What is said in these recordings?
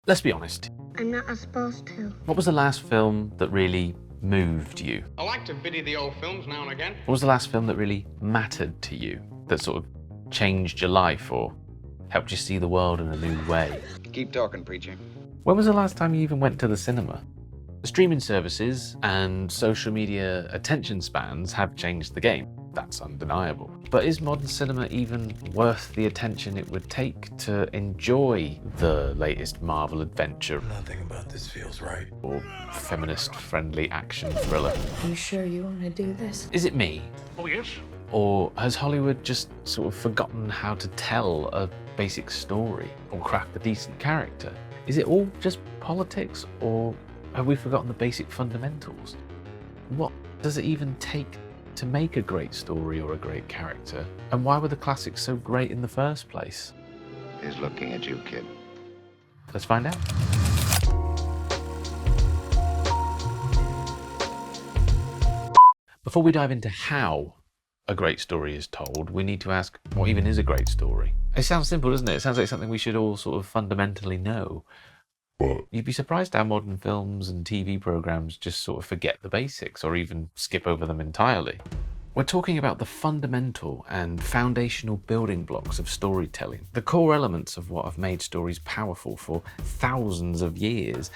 Let's be honest. I'm not supposed to. What was the last film that really moved you? I like to biddy the old films now and again. What was the last film that really mattered to you? That sort of changed your life or helped you see the world in a new way? Keep talking, preacher. When was the last time you even went to the cinema? The streaming services and social media attention spans have changed the game. That's undeniable. But is modern cinema even worth the attention it would take to enjoy the latest Marvel adventure Nothing about this feels right. or feminist-friendly action thriller? You sure you want to do this? Is it me? Oh, yes? Or has Hollywood just sort of forgotten how to tell a basic story or craft a decent character? Is it all just politics, or have we forgotten the basic fundamentals? What does it even take to make a great story or a great character? And why were the classics so great in the first place? He's looking at you, kid. Let's find out. Before we dive into how a great story is told, we need to ask, what even is a great story? It sounds simple, doesn't it? It sounds like something we should all sort of fundamentally know. But you'd be surprised how modern films and TV programs just sort of forget the basics or even skip over them entirely. We're talking about the fundamental and foundational building blocks of storytelling, the core elements of what have made stories powerful for thousands of years.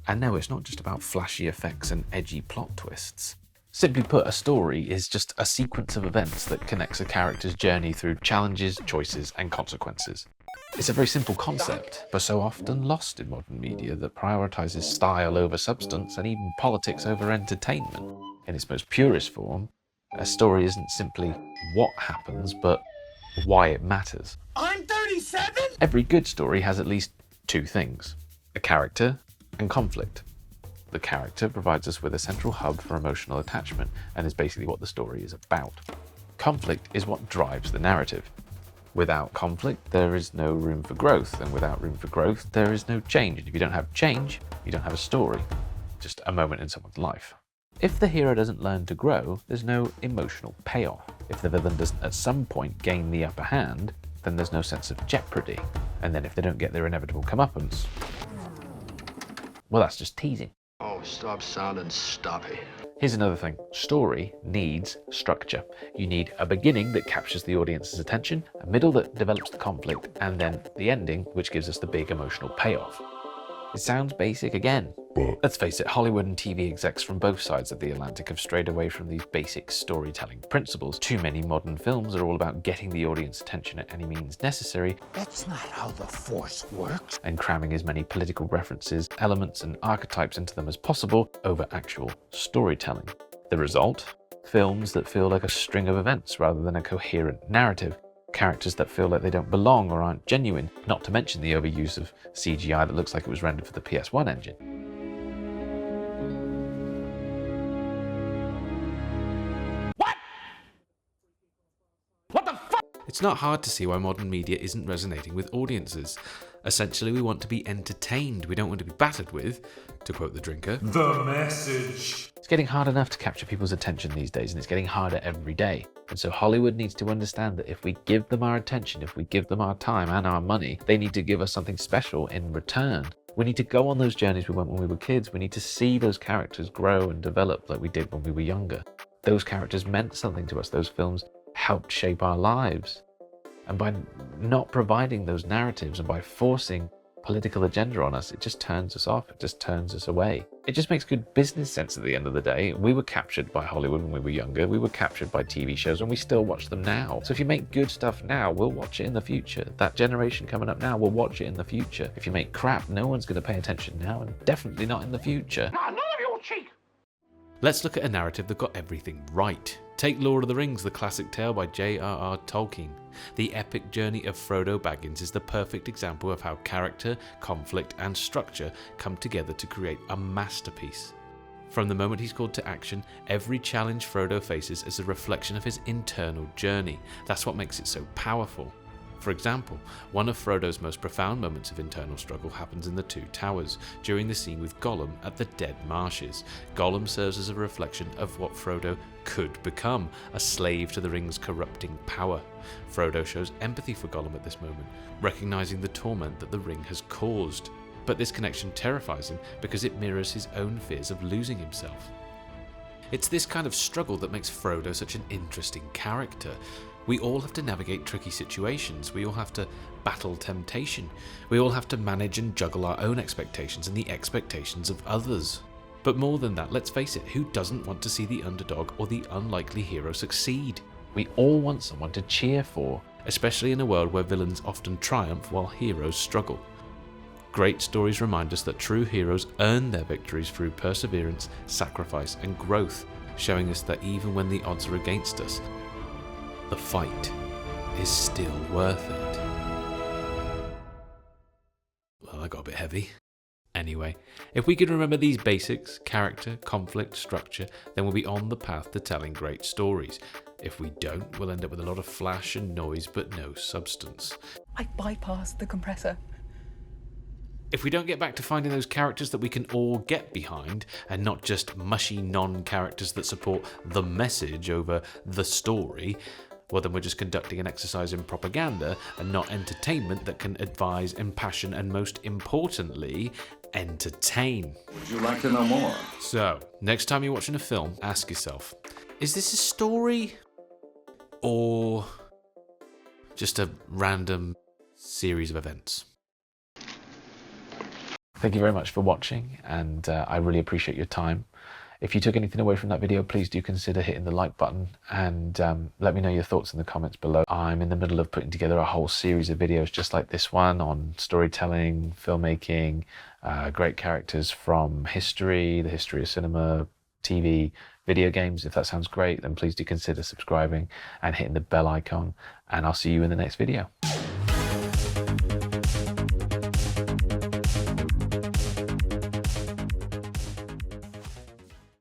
And no, it's not just about flashy effects and edgy plot twists. Simply put, a story is just a sequence of events that connects a character's journey through challenges, choices, and consequences. It's a very simple concept, but so often lost in modern media that prioritizes style over substance and even politics over entertainment. In its most purest form, a story isn't simply what happens, but why it matters. I'm 37? Every good story has at least two things: a character and conflict. The character provides us with a central hub for emotional attachment and is basically what the story is about. Conflict is what drives the narrative. Without conflict, there is no room for growth, and without room for growth, there is no change. And if you don't have change, you don't have a story, just a moment in someone's life. If the hero doesn't learn to grow, there's no emotional payoff. If the villain doesn't at some point gain the upper hand, then there's no sense of jeopardy. And then if they don't get their inevitable comeuppance, well, that's just teasing. Oh, stop sounding stoppy. Here's another thing. Story needs structure. You need a beginning that captures the audience's attention, a middle that develops the conflict, and then the ending, which gives us the big emotional payoff. It sounds basic again, but let's face it, Hollywood and TV execs from both sides of the Atlantic have strayed away from these basic storytelling principles. Too many modern films are all about getting the audience attention at any means necessary. That's not how the Force works. And cramming as many political references, elements, and archetypes into them as possible over actual storytelling. The result? Films that feel like a string of events rather than a coherent narrative. Characters that feel like they don't belong or aren't genuine, not to mention the overuse of CGI that looks like it was rendered for the PS1 engine. It's not hard to see why modern media isn't resonating with audiences. Essentially, we want to be entertained. We don't want to be battered with, to quote The Drinker, the message. It's getting hard enough to capture people's attention these days, and it's getting harder every day. And so Hollywood needs to understand that if we give them our attention, if we give them our time and our money, they need to give us something special in return. We need to go on those journeys we went when we were kids. We need to see those characters grow and develop like we did when we were younger. Those characters meant something to us. Those films helped shape our lives. And by not providing those narratives and by forcing political agenda on us, it just turns us off. It just turns us away. It just makes good business sense at the end of the day. We were captured by Hollywood when we were younger. We were captured by TV shows, and we still watch them now. So if you make good stuff now, we'll watch it in the future. That generation coming up now will watch it in the future. If you make crap, no one's going to pay attention now, and definitely not in the future. None of your cheek! Let's look at a narrative that got everything right. Take Lord of the Rings, the classic tale by J.R.R. Tolkien. The epic journey of Frodo Baggins is the perfect example of how character, conflict, and structure come together to create a masterpiece. From the moment he's called to action, every challenge Frodo faces is a reflection of his internal journey. That's what makes it so powerful. For example, one of Frodo's most profound moments of internal struggle happens in the Two Towers, during the scene with Gollum at the Dead Marshes. Gollum serves as a reflection of what Frodo could become, a slave to the ring's corrupting power. Frodo shows empathy for Gollum at this moment, recognizing the torment that the ring has caused. But this connection terrifies him because it mirrors his own fears of losing himself. It's this kind of struggle that makes Frodo such an interesting character. We all have to navigate tricky situations, we all have to battle temptation, we all have to manage and juggle our own expectations and the expectations of others. But more than that, let's face it, who doesn't want to see the underdog or the unlikely hero succeed? We all want someone to cheer for, especially in a world where villains often triumph while heroes struggle. Great stories remind us that true heroes earn their victories through perseverance, sacrifice, and growth, showing us that even when the odds are against us, the fight is still worth it. Well, that got a bit heavy. Anyway, if we can remember these basics, character, conflict, structure, then we'll be on the path to telling great stories. If we don't, we'll end up with a lot of flash and noise but no substance. I bypassed the compressor. If we don't get back to finding those characters that we can all get behind, and not just mushy non-characters that support the message over the story, well then we're just conducting an exercise in propaganda and not entertainment that can advise, impassion, and most importantly, entertain. Would you like to know more? So, next time you're watching a film, ask yourself, is this a story? Or just a random series of events? Thank you very much for watching, and I really appreciate your time. If you took anything away from that video, please do consider hitting the like button and let me know your thoughts in the comments below. I'm in the middle of putting together a whole series of videos just like this one on storytelling, filmmaking, great characters from history, the history of cinema, TV, video games. If that sounds great, then please do consider subscribing and hitting the bell icon, and I'll see you in the next video.